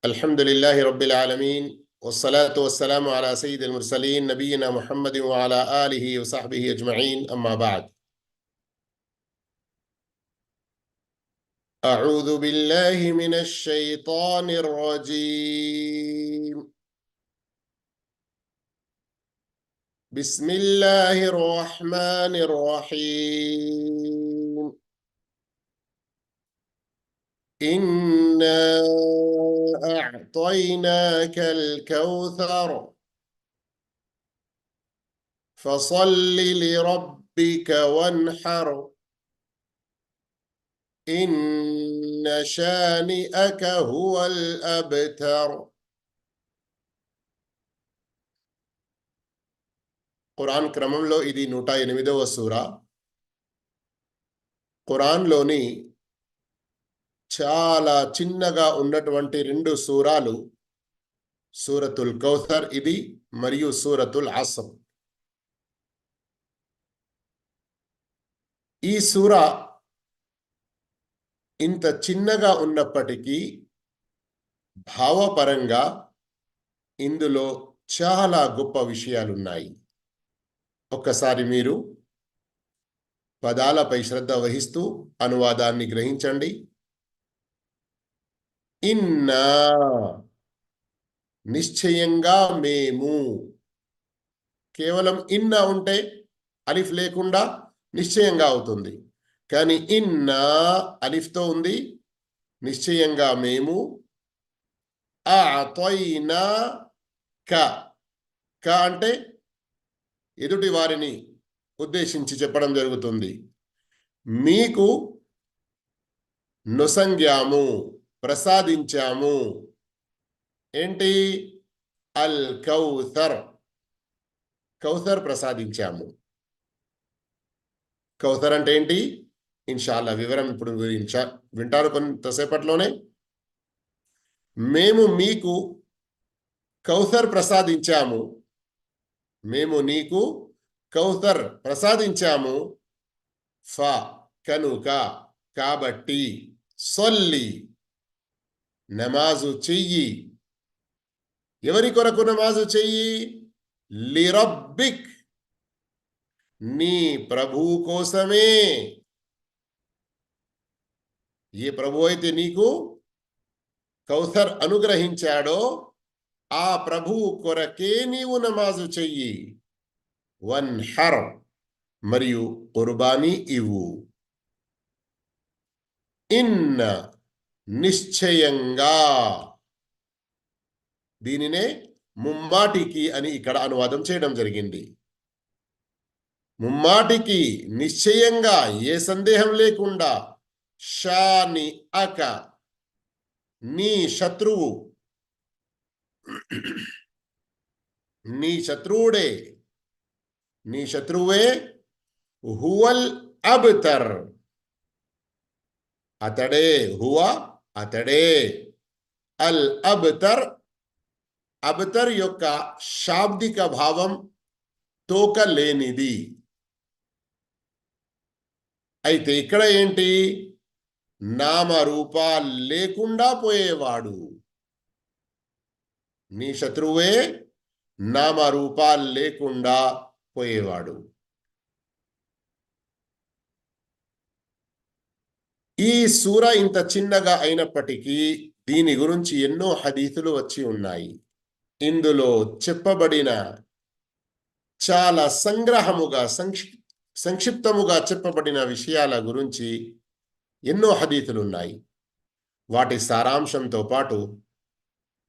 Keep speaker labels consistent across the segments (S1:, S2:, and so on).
S1: الحمد لله رب العالمين والصلاة والسلام على سيد المرسلين نبينا محمد وعلى آله وصحبه أجمعين أما بعد أعوذ بالله من الشيطان الرجيم بسم الله الرحمن الرحيم إنا أعطيناك الكوثر فصل لربك وانحر إن شانئك هو الأبتر ఖురాన్ క్రమంలో ఇది 108వ సూర. ఖురాన్లోని చాలా చిన్నగా ఉన్నటువంటి రెండు సూరాలు సూరతుల్ కౌసర్ ఇది మరియు సూరతుల్ అస్ర్. ఈ సూర ఇంత చిన్నగా ఉన్నప్పటికీ భావపరంగా ఇందులో చాలా గొప్ప విషయాలున్నాయి. ఒక్కసారి మీరు పదాలపై శ్రద్ధ వహిస్తూ అనువాదాన్ని గ్రహించండి. ఇన్నా, నిశ్చయంగా మేము. కేవలం ఇన్నా ఉంటే అలిఫ్ లేకుండా నిశ్చయంగా అవుతుంది. కానీ ఇన్నా అలిఫ్తో ఉంది. నిశ్చయంగా మేము. అతైనా క అంటే ఎదుటి వారిని ఉద్దేశించి చెప్పడం జరుగుతుంది. మీకు నొసంగ్యాము, ప్రసాదించాము. ఏంటి? అల్ కౌసర్, కౌసర్ ప్రసాదించాము. కౌసర్ అంటే ఏంటి? ఇన్షాల్లా వివరం ఇప్పుడు వింటారు కొంతసేపట్లోనే. మేము మీకు కౌసర్ ప్రసాదించాము, మేము నీకు కౌసర్ ప్రసాదించాము. ఫ కనుక, కాబట్టి. సొల్లి, నమాజు చెయ్యి. ఎవరి కొరకు నమాజు చెయ్యి? లిరబ్బిక్, నీ ప్రభువు కోసమే. ఏ ప్రభు అయితే నీకు కౌసర్ అనుగ్రహించాడో ఆ ప్రభువు కొరకే నీవు నమాజు చెయ్యి. వన్హర్, మరియు కుర్బానీ ఇవ్వు. ఇన్న, నిశ్చయంగా. దీనినే ముమ్మాటికి అని ఇక్కడ అనువాదం చేయడం జరిగింది. ముమ్మాటికి, నిశ్చయంగా, ఏ సందేహం లేకుండా. షాని అక, నీ శత్రువు, నీ శత్రువుడే, నీ శత్రువే. హువల్ అబ్తర్, అతడే. హువ, అతడే. అల్ అబ్తర్, అబ్తర్ యొక్క శాబ్దిక భావం తోక లేనిది. అయితే ఇక్కడ ఏంటి? నామరూపాలు లేకుండా పోయేవాడు. నీ శత్రువే నామరూపాలు లేకుండా పోయేవాడు. ఈ సూర ఇంత చిన్నగా అయినప్పటికీ దీని గురించి ఎన్నో హదీసులు వచ్చి ఉన్నాయి. ఇందులో చెప్పబడిన చాలా సంగ్రహముగా, సంక్షిప్తముగా చెప్పబడిన విషయాల గురించి ఎన్నో హదీసులు ఉన్నాయి. వాటి సారాంశంతో పాటు,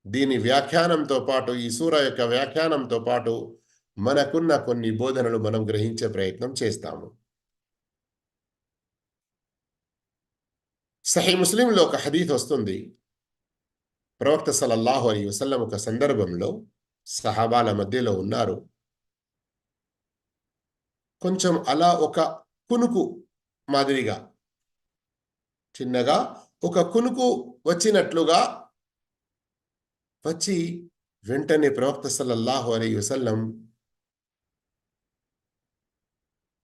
S1: దీని వ్యాఖ్యానంతో పాటు, ఈ సూర యొక్క వ్యాఖ్యానంతో పాటు మనకున్న కొన్ని బోధనలు మనం గ్రహించే ప్రయత్నం చేస్తాము. సహీ ముస్లింలో ఒక హదీస్ వస్తుంది. ప్రవక్త సల్లల్లాహు అలైహి వసల్లం ఒక సందర్భంలో సహాబాల మధ్యలో ఉన్నారు. కొంచెం అలా ఒక కునుకు మాదిరిగా, చిన్నగా ఒక కునుకు వచ్చినట్లుగా వచ్చి వెంటనే ప్రవక్త సల్లల్లాహు అలైహి వసల్లం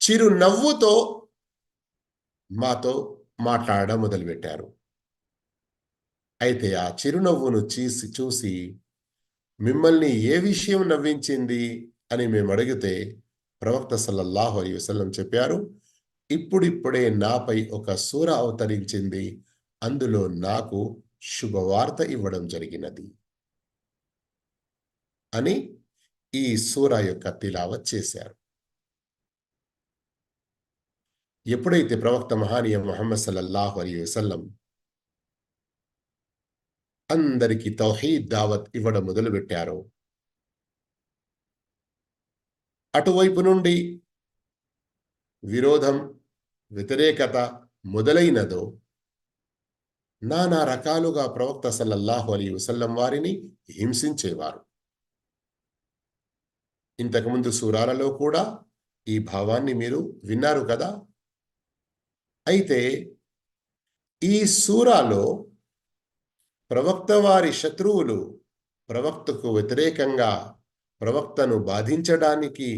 S1: చిరు నవ్వుతో మాతో మాట్లాడడం మొదలుపెట్టారు. అయితే ఆ చిరునవ్వును చూసి మిమ్మల్ని ఏ విషయం నవ్వించింది అని మేము అడిగితే ప్రవక్త సల్లల్లాహు అలైహి వసల్లం చెప్పారు, ఇప్పుడిప్పుడే నాపై ఒక సూర అవతరించింది, అందులో నాకు శుభవార్త ఇవ్వడం జరిగినది అని ఈ సూర యొక్క తిలావత్ చేశారు. ఎప్పుడైతే ప్రవక్త మహానీయ ముహమ్మద్ సల్లల్లాహు అలైహి వసల్లం అందరికీ తౌహీద్ దావత్ ఇవ్వడం మొదలుపెట్టారో, అటువైపు నుండి విరోధం, వ్యతిరేకత మొదలైనదో నానా రకాలుగా ప్రవక్త సల్లల్లాహు అలైహి వసల్లం వారిని హింసించేవారు. ఇంతకుముందు సూరాలలో కూడా ఈ భావాన్ని మీరు విన్నారు కదా. అయితే ఈ సూరాలో ప్రవక్త వారి శత్రువులు ప్రవక్తకు వ్యతిరేకంగా ప్రవక్తను బాధించడానికి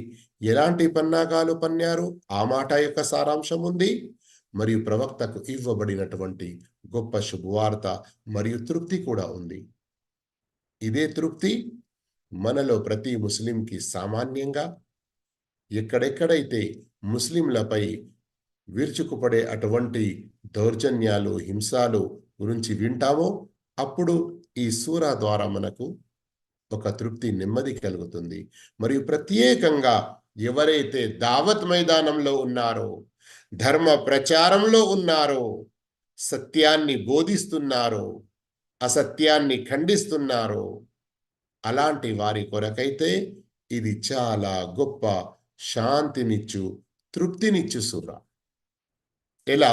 S1: ఎలాంటి పన్నాగాలు పన్నారు ఆ మాట యొక్క సారాంశం ఉంది. మరియు ప్రవక్తకు ఇవ్వబడినటువంటి గొప్ప శుభవార్త మరియు తృప్తి కూడా ఉంది. ఇదే తృప్తి మనలో ప్రతి ముస్లింకి సామాన్యంగా ఎక్కడెక్కడైతే ముస్లింలపై విరుచుకుపడే అటువంటి దౌర్జన్యాలు, హింసాలు గురించి వింటామో అప్పుడు ఈ సూరా ద్వారా మనకు ఒక తృప్తి, నెమ్మది కలుగుతుంది. మరియు ప్రత్యేకంగా ఎవరైతే దావత్ మైదానంలో ఉన్నారో, ధర్మ ప్రచారంలో ఉన్నారో, సత్యాన్ని బోధిస్తున్నారో, అసత్యాన్ని ఖండిస్తున్నారో అలాంటి వారి కొరకైతే ఇది చాలా గొప్ప శాంతినిచ్చు, తృప్తినిచ్చు సూర. ఎలా?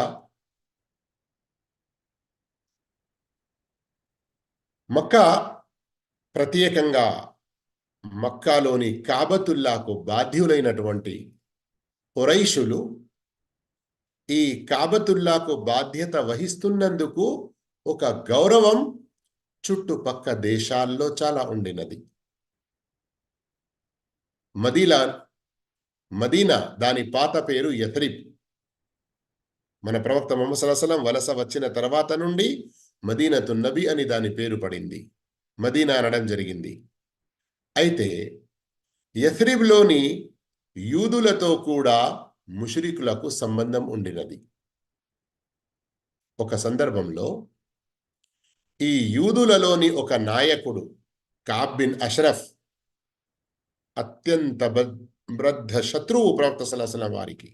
S1: మక్కా, ప్రత్యేకంగా మక్కాలోని కాబతుల్లాకు బాధ్యులైనటువంటి ఖురైషులు ఈ కాబతుల్లాకు బాధ్యత వహిస్తున్నందుకు ఒక గౌరవం చుట్టుపక్క దేశాల్లో చాలా ఉండినది. మదీనా దాని పాత పేరు యథ్రిబ్. మన ప్రవక్త ముహమ్మద్ సల్లల్లాహు అలైహి వసల్లం వలస వచ్చిన తర్వాత నుండి మదీనతు నబీ అని దాని పేరు పడింది, మదీనా అనడం జరిగింది. అయితే యథ్రిబ్లోని యూదులతో కూడా ముష్రికులకు సంబంధం ఉండినది. ఒక సందర్భంలో ఈ యూదులలోని ఒక నాయకుడు కఅబ్ బిన్ అష్రఫ్ అత్యంత బద్ధ శత్రువు ప్రవక్త సల్లల్లాహు అలైహి వసల్లం వారికి.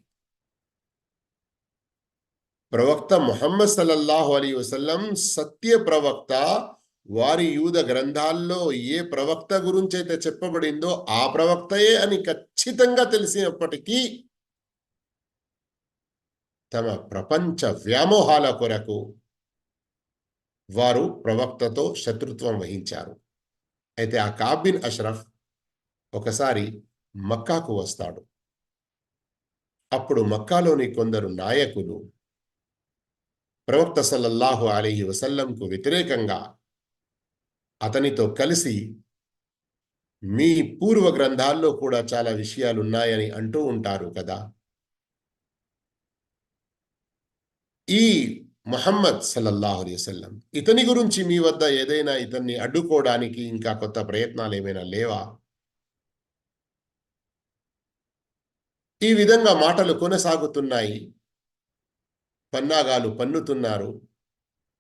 S1: ప్రవక్త ముహమ్మద్ సల్లల్లాహు అలైహి వసల్లం సత్య ప్రవక్త. వారి యూద గ్రంథాల్లో ఏ ప్రవక్త గురించి అయితే చెప్పబడిందో ఆ ప్రవక్తయే అని ఖచ్చితంగా తెలిసినప్పటికీ తమ ప్రపంచ వ్యామోహాల కొరకు వారు ప్రవక్తతో శత్రుత్వం వహించారు. అయితే ఆ కఅబ్ బిన్ అష్రఫ్ ఒకసారి మక్కాకు వస్తాడు. అప్పుడు మక్కాలోని కొందరు నాయకులు ప్రవక్త సల్లల్లాహు అలైహి వసల్లంకు వ్యతిరేకంగా అతనితో కలిసి మీ పూర్వ గ్రంథాల్లో కూడా చాలా విషయాలు ఉన్నాయని అంటూ ఉంటారు కదా, ఈ ముహమ్మద్ సల్లల్లాహు అలైహి వసల్లం ఇతని గురించి మీ వద్ద ఏదైనా ఇతన్ని అడ్డుకోవడానికి ఇంకా కొత్త ప్రయత్నాలు ఏమైనా లేవా? ఈ విధంగా మాటలు కొనసాగుతున్నాయి. పన్నాగాలు పన్నుతున్నారు.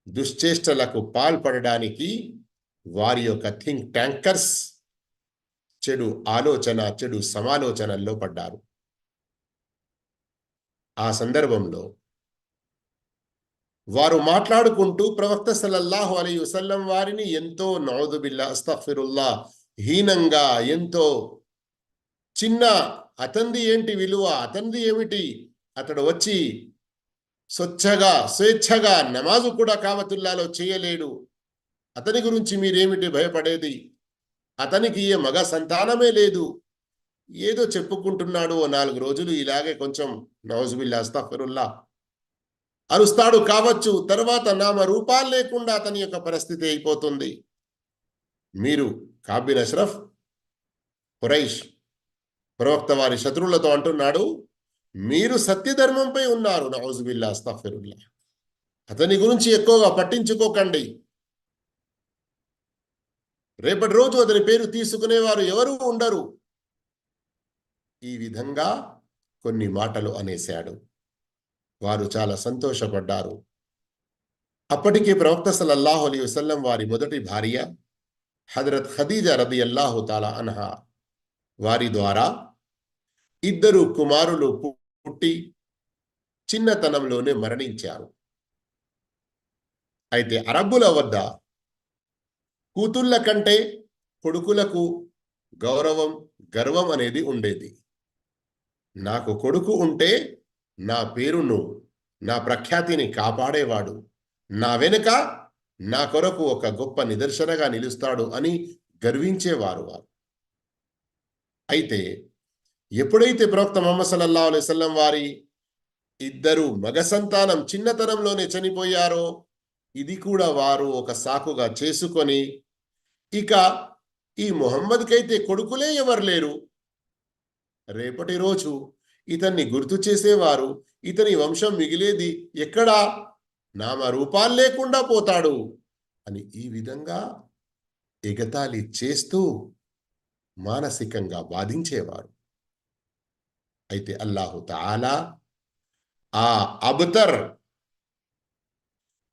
S1: దుశ్చేష్టలకు పాల్పడడానికి వారి యొక్క థింక్ ట్యాంకర్స్ చెడు ఆలోచన, చెడు సమాలోచనల్లో పడ్డారు. ఆ సందర్భంలో వారు మాట్లాడుకుంటూ ప్రవక్త సల్లల్లాహు అలైహి వసల్లం వారిని ఎంతో నౌదుబిల్లా, అస్తగ్ఫిరుల్లా, హీనంగా, ఎంతో చిన్న, అతనిది ఏంటి విలువ, అతనిది ఏమిటి, అతడు వచ్చి స్వేచ్ఛగా నమాజు కూడా కావతుల్లాలో చేయలేడు, అతని గురించి మీరేమిటి భయపడేది, అతనికి ఏ మగ సంతానమే లేదు, ఏదో చెప్పుకుంటున్నాడు, 4 రోజులు ఇలాగే కొంచెం నౌజుబిల్లా, అస్తగ్ఫిరుల్లా అరుస్తాడు కావచ్చు, తర్వాత నామ రూపాలు లేకుండా అతని యొక్క పరిస్థితి అయిపోతుంది. మీరు కఅబ్ బిన్ అష్రఫ్ ఖురైష్ ప్రవక్త వారి శత్రువులతో అంటున్నాడు, మీరు సత్యధర్మంపై ఉన్నారు, నౌజుబిల్లా, అస్తగ్ఫిరుల్లా, అతని గురించి ఎక్కువగా పట్టించుకోకండి, రేపటి రోజు అతని పేరు తీసుకునేవారు ఎవరూ ఉండరు. ఈ విధంగా కొన్ని మాటలు అనేశాడు. వారు చాలా సంతోషపడ్డారు. అప్పటికే ప్రవక్త సల్లల్లాహు అలైహి వసల్లం వారి మొదటి భార్య హజరత్ ఖదీజా రదియల్లాహు తాలా అన్హా వారి ద్వారా 2 కుమారులు పుట్టి చిన్నతనంలోనే మరణించారు. అయితే అరబ్బుల వద్ద కూతుళ్ళ కంటే కొడుకులకు గౌరవం, గర్వం అనేది ఉండేది. నాకు కొడుకు ఉంటే నా పేరును, నా ప్రఖ్యాతిని కాపాడేవాడు, నా వెనుక నా కొరకు ఒక గొప్ప నిదర్శనగా నిలుస్తాడు అని గర్వించేవారు వారు. అయితే ఎప్పుడైతే ప్రవక్త ముహమ్మద్ సల్లల్లాహు అలైహి వసల్లం వారి 2 మగ సంతానం చిన్నతనంలోనే చనిపోయారో, ఇది కూడా వారు ఒక సాకుగా చేసుకొని, ఇక ఈ ముహమ్మద్కైతే కొడుకులే ఎవరు లేరు, రేపటి రోజు ఇతన్ని గుర్తు చేసేవారు, ఇతని వంశం మిగిలేది ఎక్కడా, నామరూపాలు లేకుండా పోతాడు అని ఈ విధంగా ఎగతాళి చేస్తూ మానసికంగా బాధించేవారు. అయితే అల్లాహు తాలా ఆ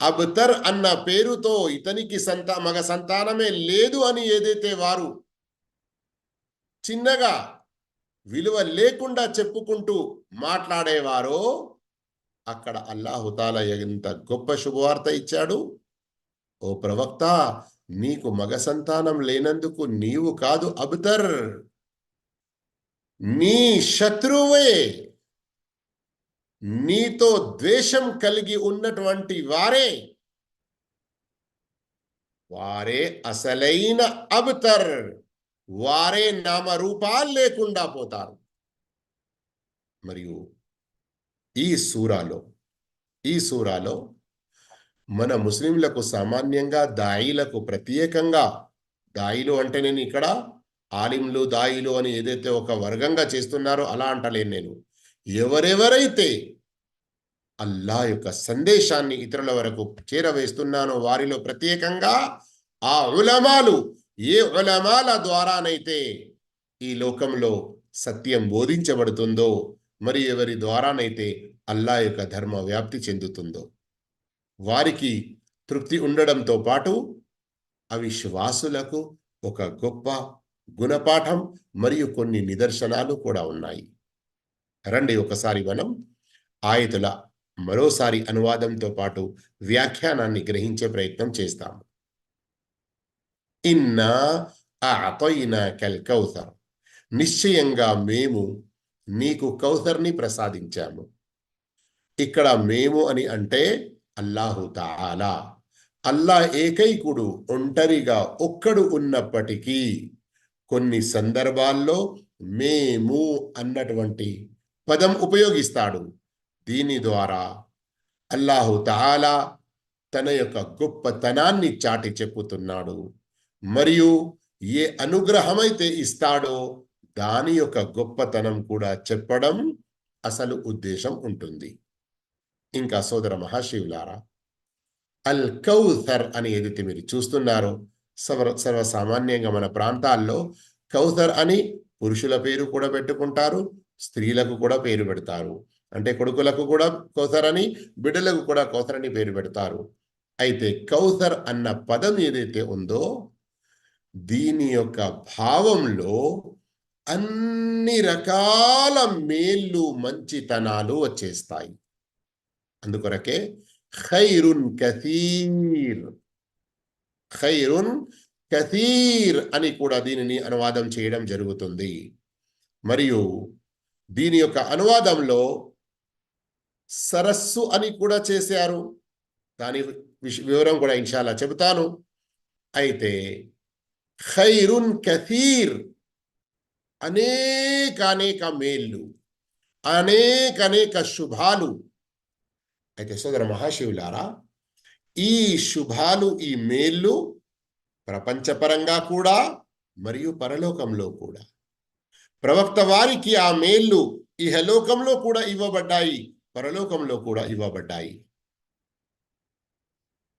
S1: అబ్తర్ అన్న పేరుతో ఇతనికి మగ సంతానమే లేదు అని ఏదైతే వారు చిన్నగా విలువ లేకుండా చెప్పుకుంటూ మాట్లాడేవారో, అక్కడ అల్లాహు తాలా ఎంత గొప్ప శుభవార్త ఇచ్చాడు. ఓ ప్రవక్త, నీకు మగ సంతానం లేనందుకు నీవు కాదు అబ్తర్, నీ శత్రువే, నీతో ద్వేషం కలిగి ఉన్నటువంటి వారే అసలైన అబ్తర్, వారే నామరూపాలు లేకుండా పోతారు. మరియు ఈ సూరాలో మన ముస్లింలకు సామాన్యంగా దాయిలకు ప్రత్యేకంగా, దాయిలు అంటే నేను ఇక్కడ ఆలింలు దాయిలు అని ఏదైతే ఒక వర్గంగా చేస్తున్నారో అలా అంటలేను నేను. ఎవరెవరైతే అల్లా యొక్క సందేశాన్ని ఇతరుల వరకు చేరవేస్తున్నానో వారిలో ప్రత్యేకంగా ఆ ఉలమాలు, ఏ ఉలమాల ద్వారానైతే ఈ లోకంలో సత్యం బోధించబడుతుందో, మరి ఎవరి ద్వారానైతే అల్లా యొక్క ధర్మ వ్యాప్తి చెందుతుందో, వారికి తృప్తి ఉండడంతో పాటు అవిశ్వాసులకు ఒక గొప్ప గుణపాఠం మరియు కొన్ని నిదర్శనాలు కూడా ఉన్నాయి. రండి ఒకసారి మనం ఆయతుల మరోసారి అనువాదంతో పాటు వ్యాఖ్యానాన్ని గ్రహించే ప్రయత్నం చేస్తాము. ఇన్నా అఅతైనాకల్ కౌసర్, నిశ్చయంగా మేము నీకు కౌసర్ని ప్రసాదించాము. ఇక్కడ మేము అని అంటే అల్లాహు తాలా, అల్లా ఏకైకుడు, ఒంటరిగా ఒక్కడు ఉన్నప్పటికీ కొన్ని సందర్భాల్లో మేము అన్నటువంటి పదం ఉపయోగిస్తాడు. దీని ద్వారా అల్లాహు తాలా తన యొక్క గొప్పతనాన్ని చాటి చెప్పుతున్నాడు. మరియు ఏ అనుగ్రహమైతే ఇస్తాడో దాని యొక్క గొప్పతనం కూడా చెప్పడం అసలు ఉద్దేశం ఉంటుంది. ఇంకా సోదర మహాశివులారా, అల్ కౌసర్ అని ఏదైతే మీరు చూస్తున్నారో, సర్వసామాన్యంగా మన ప్రాంతాల్లో కౌసర్ అని పురుషుల పేరు కూడా పెట్టుకుంటారు, స్త్రీలకు కూడా పేరు పెడతారు. అంటే కొడుకులకు కూడా కౌసర్ అని, బిడ్డలకు కూడా కౌసర్ అని పేరు పెడతారు. అయితే కౌసర్ అన్న పదం ఏదైతే ఉందో దీని యొక్క భావంలో అన్ని రకాల మేళ్ళు, మంచితనాలు వచ్చేస్తాయి. అందుకొరకే ఖైరున్ కథీర్ అని కూడా దీనిని అనువాదం చేయడం జరుగుతుంది. మరియు దీని యొక్క అనువాదంలో సరస్సు అని కూడా చేశారు. దాని వివరం కూడా ఇన్షాల్లా చెబుతాను. అయితే ఖైరున్ కథీర్, అనేక మేళ్ళు, అనేక శుభాలు. అయితే సోదర మహాశివులారా, ఈ శుభాలు, ఈ మేళ్ళు ప్రపంచపరంగా కూడా మరియు పరలోకంలో కూడా ప్రవక్త వారికి ఆ మేళ్ళు ఇహలోకంలో కూడా ఇవ్వబడ్డాయి, పరలోకంలో కూడా ఇవ్వబడ్డాయి.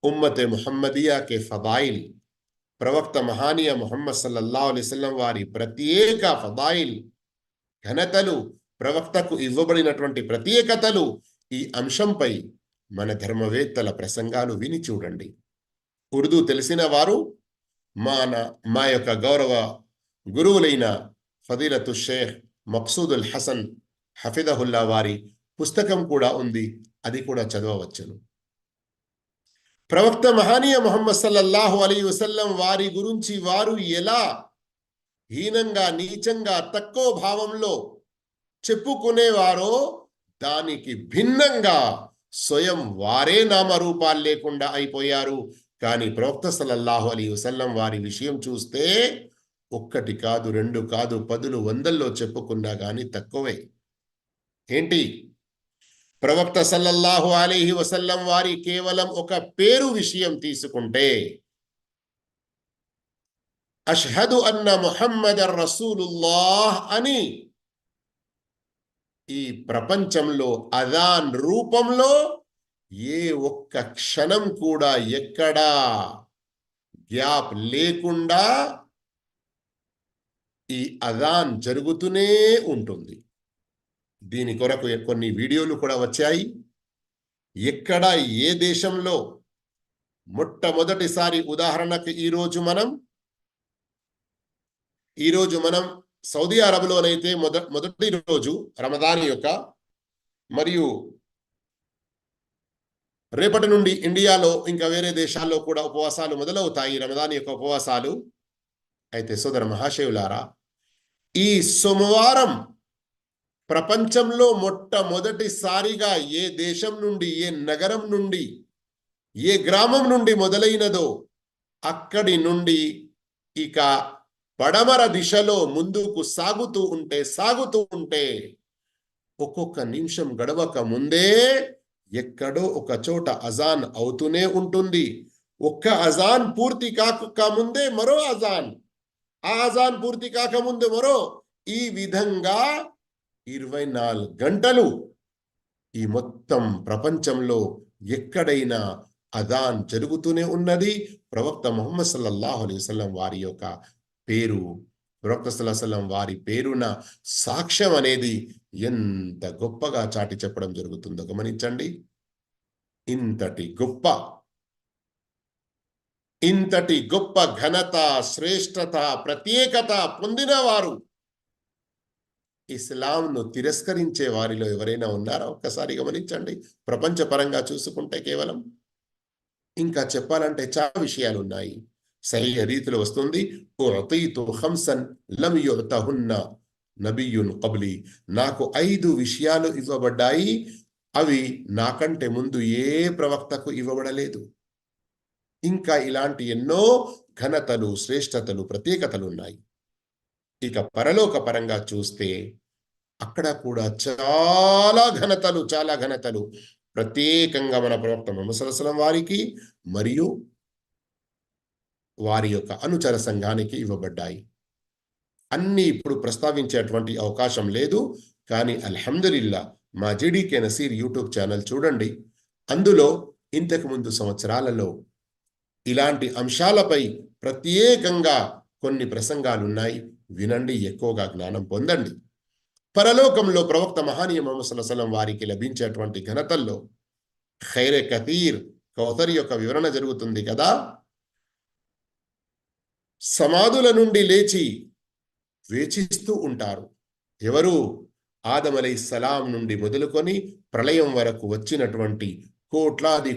S1: ఉమ్మతే ముహమ్మదియా కే ఫదాయిల్ ప్రవక్త మహానీయ ముహమ్మద్ సల్లల్లాహు అలైహి వసల్లం వారి ప్రత్యేక ఫదాయిల్ ఘనతలు, ప్రవక్తకు ఇవ్వబడినటువంటి ప్రత్యేకతలు, ఈ అంశంపై మన ధర్మవేత్తల ప్రసంగాలు విని చూడండి. ఉర్దూ తెలిసిన వారు మా యొక్క గౌరవ గురువులైన ఫదీలతు షేఖ్ మక్సూదుల్ హసన్ హఫిదహుల్లా వారి పుస్తకం కూడా ఉంది, అది కూడా చదవవచ్చును. ప్రవక్త మహానీయ ముహమ్మద్ సల్లల్లాహు అలైహి వసల్లం వారి గురించి వారు ఎలా హీనంగా, నీచంగా, తక్కువ భావంలో చెప్పుకునేవారో దానికి భిన్నంగా స్వయం వారే నామరూపాలు లేకుండా అయిపోయారు. కానీ ప్రవక్త సల్లల్లాహు అలైహి వసల్లం వారి విషయం చూస్తే ఒక్కటి కాదు, రెండు కాదు, పదులు వందల్లో చెప్పుకున్నా గాని తక్కువే. ఏంటి? ప్రవక్త సల్లల్లాహు అలైహి వసల్లం వారి కేవలం ఒక పేరు విషయం తీసుకుంటే, అష్హదు అన్న ముహమ్మదర్ రసూలుల్లాహ్ అని ఈ ప్రపంచంలో అజాన్ రూపంలో ఏ ఒక్క క్షణం కూడా ఎక్కడా గ్యాప్ లేకుండా ఈ అజాన్ జరుగుతూనే ఉంటుంది. దీని కొరకు కొన్ని వీడియోలు కూడా వచ్చాయి. ఎక్కడ ఏ దేశంలో మొట్టమొదటిసారి, ఉదాహరణకు ఈరోజు మనం సౌదీ అరబ్లోనైతే మొదటి రోజు రమదాన్ యొక్క, మరియు రేపటి నుండి ఇండియాలో ఇంకా వేరే దేశాల్లో కూడా ఉపవాసాలు మొదలవుతాయి, రమదాన్ యొక్క ఉపవాసాలు. అయితే సోదర మహాశయులారా, ఈ సోమవారం ప్రపంచంలో మొట్టమొదటిసారిగా ఏ దేశం నుండి, ఏ నగరం నుండి, ఏ గ్రామం నుండి మొదలైనదో అక్కడి నుండి ఇక పడమర దిశలో ముందుకు సాగుతూ ఉంటే ఒక్కొక్క నిమిషం గడవక ముందే ఎక్కడో ఒక చోట అజాన్ అవుతూనే ఉంటుంది. ఒక్క అజాన్ పూర్తి కాకముందే మరో అజాన్, ఆ అజాన్ పూర్తి కాకముందే మరో, ఈ విధంగా 24 గంటలు ఈ మొత్తం ప్రపంచంలో ఎక్కడైనా అజాన్ జరుగుతూనే ఉన్నది. ప్రవక్త ముహమ్మద్ సల్లల్లాహు అలైహి వసల్లం వారి యొక్క పేరు, ప్రవక్త సల్లల్లాహు అలైహి వసల్లం వారి పేరున సాక్ష్యం అనేది ఎంత గొప్పగా చాటి చెప్పడం జరుగుతుందో గమనించండి. ఇంతటి గొప్ప ఘనత, శ్రేష్టత, ప్రత్యేకత పొందిన వారు ఇస్లాంను తిరస్కరించే వారిలో ఎవరైనా ఉన్నారా? ఒక్కసారి గమనించండి. ప్రపంచపరంగా చూసుకుంటే కేవలం, ఇంకా చెప్పాలంటే చాలా విషయాలు ఉన్నాయి. సహీహ్ హదీసులో వస్తుంది, ఉతీతు ఖమ్సన్ లం యుతహున్న నబియ్యున్ కబ్లి, నాకు 5 విషయాలు ఇవ్వబడ్డాయి, అవి నాకంటే ముందు ఏ ప్రవక్తకు ఇవ్వబడలేదు. ఇంకా ఇలాంటి ఎన్నో ఘనతలు, శ్రేష్టతలు, ప్రత్యేకతలు ఉన్నాయి. ఇక పరలోక పరంగా చూస్తే అక్కడ కూడా చాలా ఘనతలు ప్రత్యేకంగా మన ప్రవక్త ముహమ్మద్ సల్లల్లాహు అలైహి వసల్లం వారికి మరియు వారి యొక్క అనుచర సంఘానికి ఇవ్వబడ్డాయి. అన్నీ ఇప్పుడు ప్రస్తావించేటువంటి అవకాశం లేదు. కానీ అల్హమ్దులిల్లా మా జీడీకే నసీర్ యూట్యూబ్ ఛానల్ చూడండి. అందులో ఇంతకు ముందు సంవత్సరాలలో ఇలాంటి అంశాలపై ప్రత్యేకంగా కొన్ని ప్రసంగాలున్నాయి. వినండి, ఎక్కువగా జ్ఞానం పొందండి. పరలోకంలో ప్రవక్త మహానీయ ముహమ్మద్ సల్లల్లాహు అలైహి వసల్లం వారికి లభించేటువంటి ఘనతల్లో ఖైరే కతీర్, కౌసర్ యొక్క వివరణ జరుగుతుంది కదా. సమాధుల నుండి లేచి వేచిస్తూ ఉంటారు. ఎవరు? ఆదం అలైహిస్సలాం నుండి మొదలుకొని ప్రళయం వరకు వచ్చినటువంటి కోట్లాది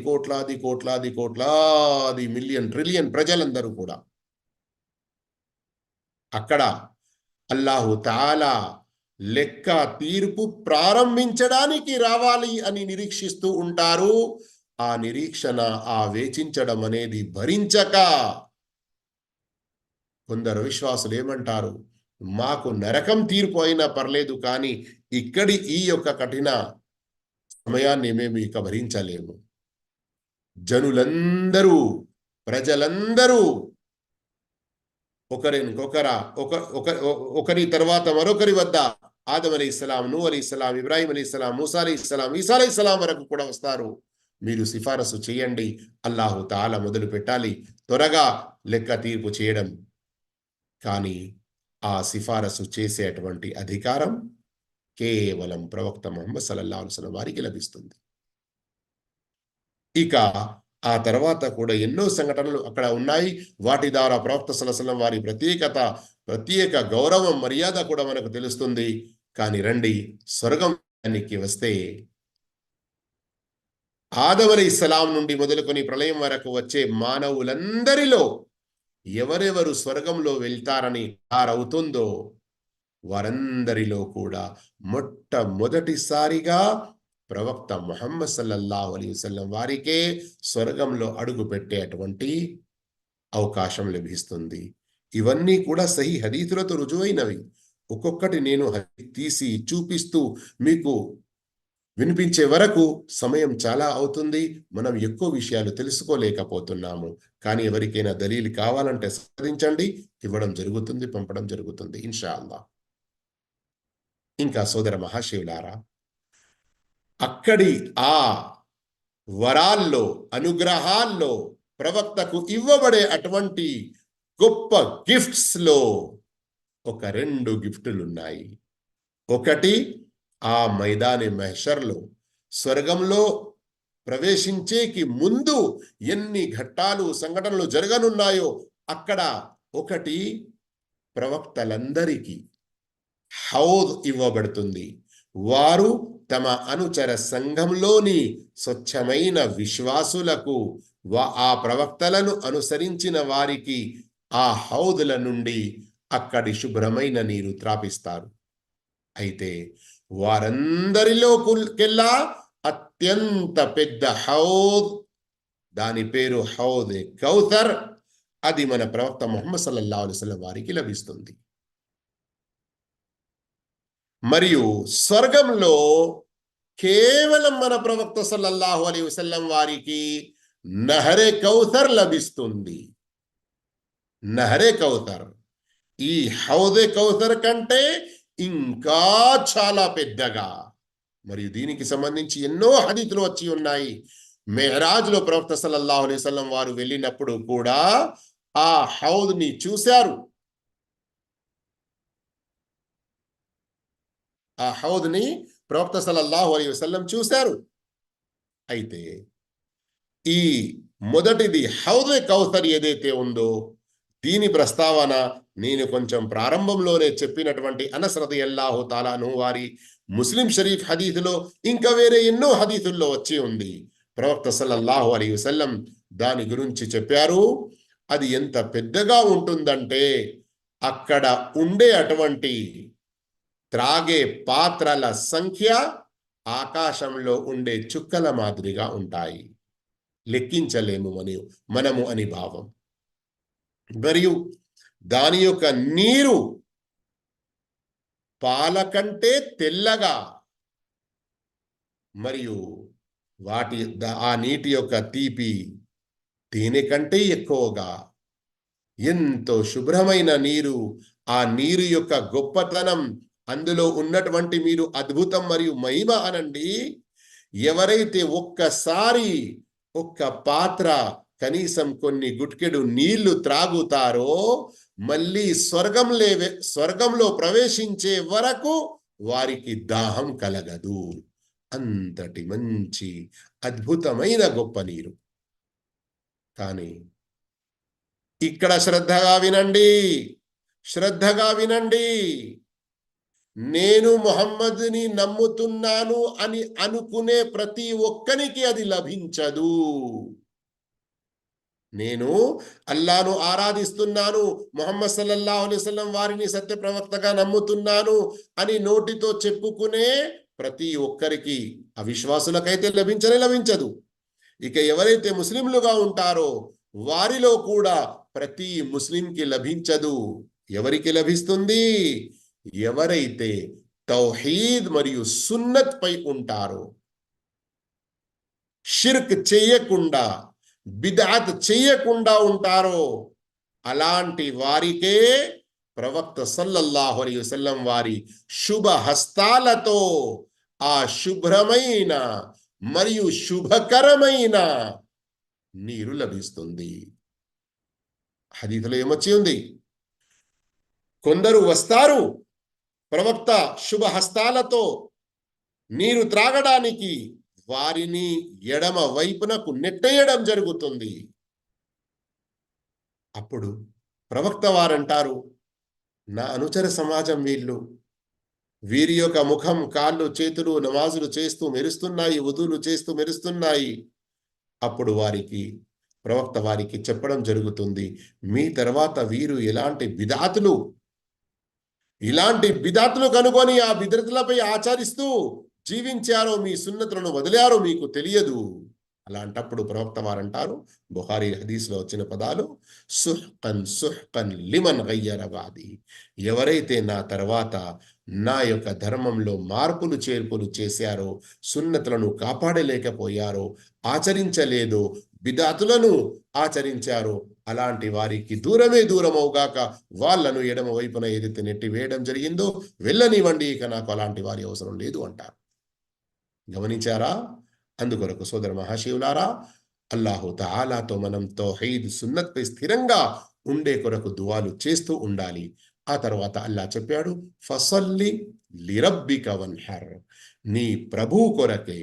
S1: మిలియన్ ట్రిలియన్ ప్రజలందరూ కూడా అక్కడ అల్లాహు తాలా లెక్క తీర్పు ప్రారంభించడానికి రావాలి అని నిరీక్షిస్తూ ఉంటారు. ఆ నిరీక్షణ, ఆ వేచించడం అనేది భరించక కొందరు విశ్వాసులు ఏమంటారు, మాకు నరకం తీర్పు అయినా పర్లేదు, కానీ ఇక్కడి ఈ యొక్క కఠిన సమయాన్ని మేము ఇక భరించలేము. ప్రజలందరూ ఒకరి తర్వాత మరొకరి వద్ద ఆదం అలైహిస్సలాం, నూహ్ అలైహిస్సలాం, ఇబ్రాహీం అలైహిస్సలాం, మూసా అలైహిస్సలాం, ఈసా అలైహిస్సలాం వరకు కూడా వస్తారు. మీరు సిఫారసు చేయండి, అల్లాహు తాలా మొదలు పెట్టాలి త్వరగా లెక్క తీర్పు చేయడం. కానీ ఆ సిఫారసు చేసేటువంటి అధికారం కేవలం ప్రవక్త ముహమ్మద్ సల్లల్లాహు అలైహి వసల్లం వారికి లభిస్తుంది. ఇక ఆ తర్వాత కూడా ఎన్నో సంఘటనలు అక్కడ ఉన్నాయి. వాటి ద్వారా ప్రవక్త సల్లల్లాహు అలైహి వసల్లం వారి ప్రత్యేక గౌరవం, మర్యాద కూడా మనకు తెలుస్తుంది. కానీ రండి స్వర్గానికి వస్తే, ఆదం అలైహిస్సలాం నుండి మొదలుకొని ప్రళయం వరకు వచ్చే మానవులందరిలో ఎవరెవరు స్వర్గంలో వెళ్తారని అవుతుందో వారందరిలో కూడా మొట్టమొదటిసారిగా ప్రవక్త ముహమ్మద్ సల్లల్లాహు అలైహి వసల్లం వారికే స్వర్గంలో అడుగు పెట్టేటువంటి అవకాశం లభిస్తుంది. ఇవన్నీ కూడా సహీ హదీతులతో రుజువైనవి. ఒక్కొక్కటి నేను తీసి చూపిస్తూ మీకు వినిపించే వరకు సమయం చాలా అవుతుంది. మనం ఎక్కువ విషయాలు తెలుసుకోలేకపోతున్నాము. కానీ ఎవరికైనా దలీలు కావాలంటే సాధించండి, ఇవ్వడం జరుగుతుంది, పంపడం జరుగుతుంది ఇన్షా అల్లాహ్. ఇంకా సోదర మహాశివులారా, అక్కడి ఆ వరాల్లో, అనుగ్రహాల్లో ప్రవక్తకు ఇవ్వబడే అటువంటి గొప్ప గిఫ్ట్స్ లో ఒక 2 గిఫ్టులున్నాయి. ఒకటి, ఆ మైదాని మహషర్లో స్వర్గంలో ప్రవేశించేకి ముందు ఎన్ని ఘట్టాలు, సంఘటనలు జరగనున్నాయో అక్కడ ఒకటి, ప్రవక్తలందరికీ హౌద్ ఇవ్వబడుతుంది. వారు తమ అనుచర సంఘంలోని స్వచ్ఛమైన విశ్వాసులకు, ఆ ప్రవక్తలను అనుసరించిన వారికి ఆ హౌదుల నుండి అక్కడి శుభ్రమైన నీరు త్రాపిస్తారు. అయితే వారందరిలోకెల్లా అత్యంత పెద్ద హౌద్, దాని పేరు హౌద్ కౌసర్, అది మన ప్రవక్త ముహమ్మద్ సల్లల్లాహు అలైహి వసల్లం వారికి లభిస్తుంది. మరియు స్వర్గంలో కేవలం మన ప్రవక్త సల్లల్లాహు అలైహి వసల్లం వారికి నహరే కౌసర్ లభిస్తుంది. నహరే కౌసర్ ఈ హౌదే కౌసర్ కంటే ఇంకా చాలా పెద్దగా. మరియు దీనికి సంబంధించి ఎన్నో హదీతులు వచ్చి ఉన్నాయి. మెహరాజ్లో ప్రవక్త సల్లల్లాహు అలైహి వసల్లం వారు వెళ్ళినప్పుడు కూడా ఆ హౌద్ని చూశారు. ఆ హౌద్ని ప్రవక్త సల్లల్లాహు అలైహి వసల్లం చూశారు. అయితే ఈ మొదటిది హౌదే కౌసర్ ఏదైతే ఉందో, దీని ప్రస్తావన నేను కొంచెం ప్రారంభంలోనే చెప్పినటువంటి అనస్ రదియల్లాహు తాలా అన్హు వారి ముస్లిం షరీఫ్ హదీసులో, ఇంకా వేరే ఎన్నో హదీసుల్లో వచ్చి ఉంది. ప్రవక్త సల్లల్లాహు అలైహి వసల్లం దాని గురించి చెప్పారు. అది ఎంత పెద్దగా ఉంటుందంటే అక్కడ ఉండే అటువంటి త్రాగే పాత్రల సంఖ్య ఆకాశంలో ఉండే చుక్కల మాదిరిగా ఉంటాయి. లెక్కించలేము మనము అని భావం. మరియు దాని యొక్క నీరు పాల కంటే తెల్లగా, మరియు ఆ నీటి యొక్క తీపి తేనె కంటే ఎక్కువగా, ఎంతో శుభ్రమైన నీరు. ఆ నీరు యొక్క గొప్పతనం, అందులో ఉన్నటువంటి మీరు అద్భుతం మరియు మహిమ అనండి. ఎవరైతే ఒక్కసారి ఒక్క పాత్ర, కనీసం కొన్ని గుట్కెడు నీళ్లు త్రాగుతారో మళ్ళీ స్వర్గంలో ప్రవేశించే వరకు వారికి దాహం కలగదు. అంతటి మంచి అద్భుతమైన గొప్ప నీరు. కానీ ఇక్కడ శ్రద్ధగా వినండి. నేను ముహమ్మద్ని నమ్ముతున్నాను అని అనుకునే ప్రతి ఒక్కరికి అది లభించదు. నేను అల్లాను ఆరాధిస్తున్నాను, ముహమ్మద్ సల్లల్లాహు అలైహి వసల్లం వారిని సత్య ప్రవక్తగా నమ్ముతున్నాను అని నోటితో చెప్పుకునే ప్రతి ఒక్కరికి, అవిశ్వాసులకైతే లభించదు. ఇక ఎవరైతే ముస్లింలుగా ఉంటారో వారిలో కూడా ప్రతి ముస్లింకి లభించదు. ఎవరికి లభిస్తుంది? ఎవరైతే తౌహీద్ మరియు సున్నత్ పై ఉంటారో, షిర్క్ చేయకుండా, బిద్అత్ చేయకుండా ఉంటారో, అలాంటి వారికే ప్రవక్త సల్లల్లాహు అలైహి వసల్లం వారి శుభ హస్తాలతో ఆ శుభ్రమైన మరియు శుభకరమైన నీరు లభిస్తుంది. హదీసులో ఏమొచ్చి ఉంది? కొందరు వస్తారు, ప్రవక్త శుభహస్తాలతో నీరు త్రాగడానికి, వారిని ఎడమ వైపునకు నెట్టేయడం జరుగుతుంది. అప్పుడు ప్రవక్త వారంటారు, నా అనుచర సమాజం వీరి యొక్క ముఖం, కాళ్ళు, చేతులు నమాజులు చేస్తూ మెరుస్తున్నాయి, వుదులు చేస్తూ మెరుస్తున్నాయి. అప్పుడు ప్రవక్త వారికి చెప్పడం జరుగుతుంది, మీ తర్వాత వీరు ఇలాంటి బిదాతులు కనుగొని ఆ బిదతులపై ఆచరిస్తూ జీవించారో, మీ సున్నతులను వదిలారో మీకు తెలియదు. అలాంటప్పుడు ప్రవక్త వారంటారు, బుఖారీ హదీస్లో వచ్చిన పదాలు, సుహ్కన్ సుహ్కన్ లిమన్ గయ్యర బాది, ఎవరైతే నా తర్వాత నా యొక్క ధర్మంలో మార్పులు చేర్పులు చేశారో, సున్నతులను కాపాడలేకపోయారో, ఆచరించలేదో, బిదాతులను ఆచరించారో, అలాంటి వారికి దూరమవుగాక, వాళ్లను ఎడమ వైపున ఏదైతే నెట్టివేయడం జరిగిందో వెళ్ళనివ్వండి, ఇక నాకు అలాంటి వారి అవసరం లేదు అంటారు. గమనించారా? అందుకొరకు సోదర మహాశివులారా, అల్లాహు తఆలాతో మనం తౌహీద్ సున్నత్పై స్థిరంగా ఉండే కొరకు దువాలు చేస్తూ ఉండాలి. ఆ తర్వాత అల్లా చెప్పాడు, ఫసల్లి లిరబ్బిక వన్హర్, నీ ప్రభువు కొరకే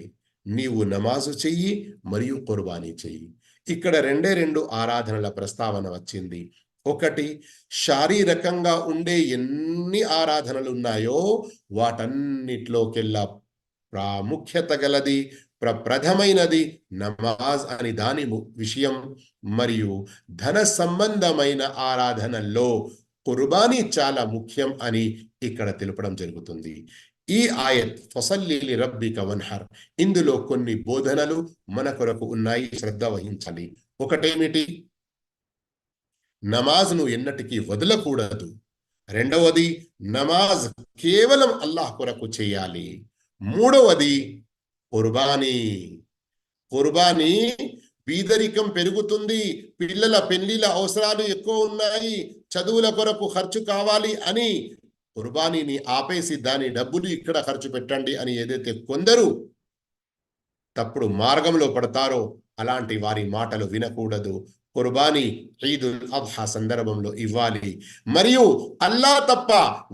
S1: నీవు నమాజు చెయ్యి మరియు కుర్బానీ చెయ్యి. ఇక్కడ రెండు ఆరాధనల ప్రస్తావన వచ్చింది. ఒకటి, శారీరకంగా ఉండే ఎన్ని ఆరాధనలు ఉన్నాయో వాటన్నిట్లోకెల్లా ప్రాముఖ్యత గలది, ప్రథమైనది నమాజ్ అని దాని విషయం. మరియు ధన సంబంధమైన ఆరాధనల్లో కుర్బానీ చాలా ముఖ్యం అని ఇక్కడ తెలుపడం జరుగుతుంది. ఈ ఆయత్ ఫసల్లి లిరబ్బిక వన్హర్, ఇందులో కొన్ని బోధనలు మన కొరకు ఉన్నాయి, శ్రద్ధ వహించాలి. ఒకటేమిటి? నమాజ్ను ఎన్నటికీ వదలకూడదు. రెండవది, నమాజ్ కేవలం అల్లాహ్ కొరకు చేయాలి. మూడవది, కుర్బానీ బీదరికం పెరుగుతుంది, పిల్లల పెళ్లిల అవసరాలు ఎక్కువ ఉన్నాయి, చదువుల కొరకు ఖర్చు కావాలి అని కుర్బానీని ఆపేసి దాని డబ్బులు ఇక్కడ ఖర్చు పెట్టండి అని ఏదైతే కొందరు తప్పుడు మార్గంలో పడతారో అలాంటి వారి మాటలు వినకూడదు. కుర్బానీ ఈదుల్ అద్హా సందర్భంలో ఇవ్వాలి. మరియు అల్లా తప్ప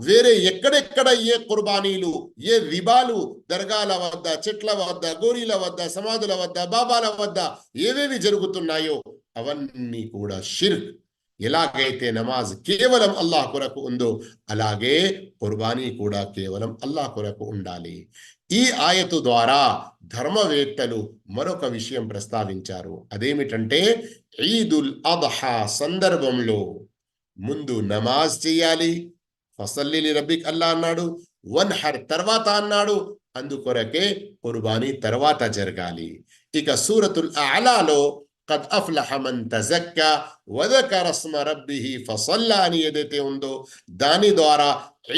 S1: వేరే ఎక్కడెక్కడ ఏ కుర్బానీలు, ఏ రిబాలు దర్గాల వద్ద, చెట్ల వద్ద, గోరీల వద్ద, సమాధుల వద్ద, బాబాల వద్ద ఏవేవి జరుగుతున్నాయో అవన్నీ కూడా షిర్క్. ఎలాగైతే నమాజ్ కేవలం అల్లాహ్ కొరకు ఉందో అలాగే కుర్బానీ కూడా కేవలం అల్లాహ్ కొరకు ఉండాలి. ఈ ఆయతు ద్వారా ధర్మవేత్తలు మరొక విషయం ప్రస్తావించారు. అదేమిటంటే, ఈదుల్ అద్హా సందర్భంలో ముందు నమాజ్ చేయాలి. ఫసల్లి లిరబ్బిక్ అల్లా అన్నాడు, వన్హర్ తర్వాత అన్నాడు, అందుకొరకే కుర్బానీ తర్వాత జరగాలి. ఇక సూరతుల్ అలాలో ఖద్ అఫ్లహ మన్ తజక్కా వదకర స్మ రబ్బిహి ఫసల్లా అని ఏదైతే ఉందో దాని ద్వారా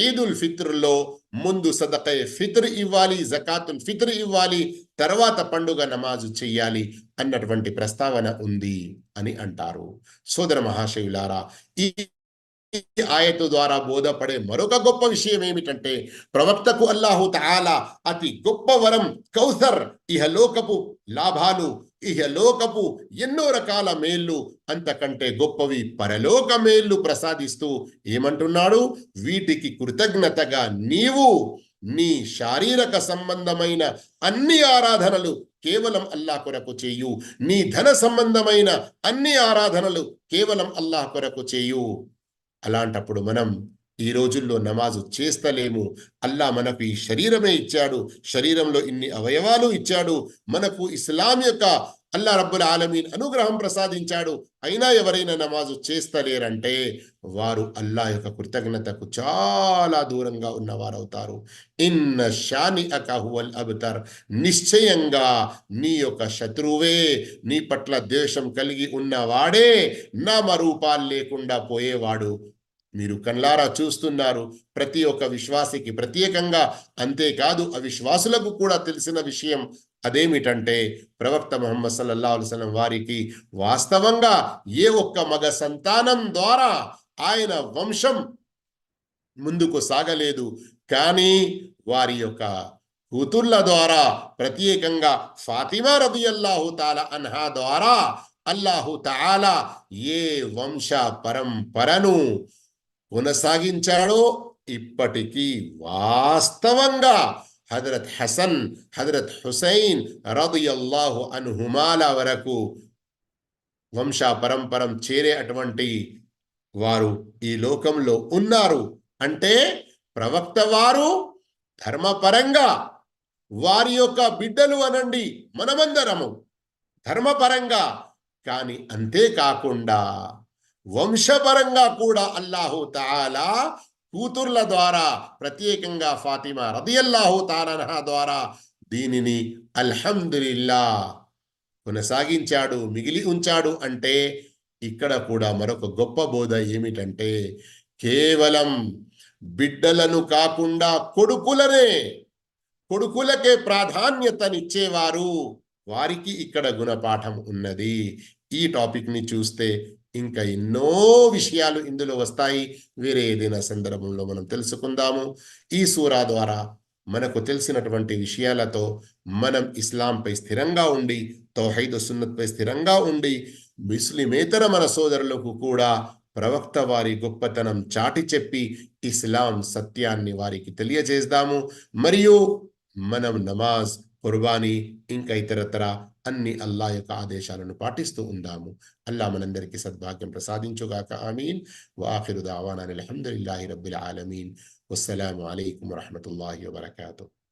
S1: ఈదుల్ ఫిత్ర్లో ముందు సదకా ఫిత్ర్ ఇవ్వాలి, జకాతుల్ ఫిత్ర్ ఇవ్వాలి, తర్వాత పండుగ నమాజు చెయ్యాలి అన్నటువంటి ప్రస్తావన ఉంది అని అంటారు. సోదర మహాశయులారా, ఈ ఆయతు ద్వారా బోధపడే మరొక గొప్ప విషయం ఏమిటంటే, ప్రవక్తకు అల్లాహు తఆలా అతి గొప్ప వరం కౌసర్, ఇహలోకపు లాభాలు, ఇహలోకపు ఎన్నో రకాల మేళ్లు, అంతకంటే గొప్పవి పరలోక మేళ్లు ప్రసాదిస్తూ ఏమంటున్నాడు, వీటికి కృతజ్ఞతగా నీవు నీ శారీరక సంబంధమైన అన్ని ఆరాధనలు కేవలం అల్లాహ్ కొరకు చేయు, నీ ధన సంబంధమైన అన్ని ఆరాధనలు కేవలం అల్లాహ్ కొరకు చేయు. అలాంటప్పుడు మనం ఈ రోజుల్లో నమాజు చేస్తలేము. అల్లా మనకు ఈ శరీరమే ఇచ్చాడు, శరీరంలో ఇన్ని అవయవాలు ఇచ్చాడు, మనకు ఇస్లాం యొక్క అల్లా రబ్బుల్ ఆలమీన్ అనుగ్రహం ప్రసాదించాడు. అయినా ఎవరైనా నమాజు చేస్తలేరంటే వారు అల్లా యొక్క కృతజ్ఞతకు చాలా దూరంగా ఉన్నవారవుతారు. ఇన్న షానిఅక హువల్ అబ్తర్, నిశ్చయంగా నీ యొక్క శత్రువే, నీ పట్ల ద్వేషం కలిగి ఉన్నవాడే నామరూపాలు లేకుండా పోయేవాడు. మీరు కళ్ళారా చూస్తున్నారు. ప్రతి ఒక్క విశ్వాసికి ప్రత్యేకంగా, అంతేకాదు అవిశ్వాసులకు కూడా తెలిసిన విషయం అదేమిటంటే, ప్రవక్త ముహమ్మద్ సల్లల్లాహు అలైహి వసల్లం వారికి వాస్తవంగా ఏ ఒక్క మగ సంతానం ద్వారా ఆయన వంశం ముందుకు సాగలేదు. కానీ వారి యొక్క కూతుర్ల ద్వారా, ప్రత్యేకంగా ఫాతిమా రదియల్లాహు తాలా అన్హా ద్వారా అల్లాహు తాలా ఏ వంశ పరంపరను కొనసాగించాడో ఇప్పటికీ వాస్తవంగా హజరత్ హసన్, హజరత్ హుసైన్ రదియల్లాహు అన్హుమాల వరకు వంశ పరంపరం చేరే అటువంటి వారు ఈ లోకంలో ఉన్నారు. అంటే ప్రవక్త వారు ధర్మపరంగా వారి యొక్క బిడ్డలు అనండి మనమందరము ధర్మపరంగా, కానీ అంతేకాకుండా వంశపరంగా కూడా అల్లాహు తాలా కూతుర్ల ద్వారా, ప్రత్యేకంగా ఫాతిమా రదియల్లాహు తాలా ద్వారా దీనిని అల్హమ్దులిల్లా కొనసాగించాడు, మిగిలి ఉంచాడు. అంటే ఇక్కడ కూడా మరొక గొప్ప బోధ ఏమిటంటే కేవలం బిడ్డలను కాకుండా కొడుకులకే ప్రాధాన్యతనిచ్చేవారు, వారికి ఇక్కడ గుణపాఠం ఉన్నది. ఈ టాపిక్ని చూస్తే ఇంకా ఎన్నో విషయాలు ఇందులో వస్తాయి. వేరే ఏదైనా సందర్భంలో మనం తెలుసుకుందాము. ఈ సూరా ద్వారా మనకు తెలిసినటువంటి విషయాలతో మనం ఇస్లాంపై స్థిరంగా ఉండి, తౌహీద్ సున్నత్పై స్థిరంగా ఉండి, ముస్లిమేతర మన సోదరులకు కూడా ప్రవక్త వారి గొప్పతనం చాటి చెప్పి ఇస్లాం సత్యాన్ని వారికి తెలియజేద్దాము. మరియు మనం నమాజ్, కుర్బానీ, ఇంకా ఇతరతర అన్ని అల్లా యొక్క ఆదేశాలను పాటిస్తూ ఉందాము. అల్లా మనందరికీ సద్భాగ్యం ప్రసాదించుగాక. ఆమీన్. వాఖిరు దావానా అల్హమ్దులిల్లాహి రబ్బిల్ ఆలమీన్. వస్సలాము అలైకుం వరహ్మతుల్లాహి వబరకాతుహు.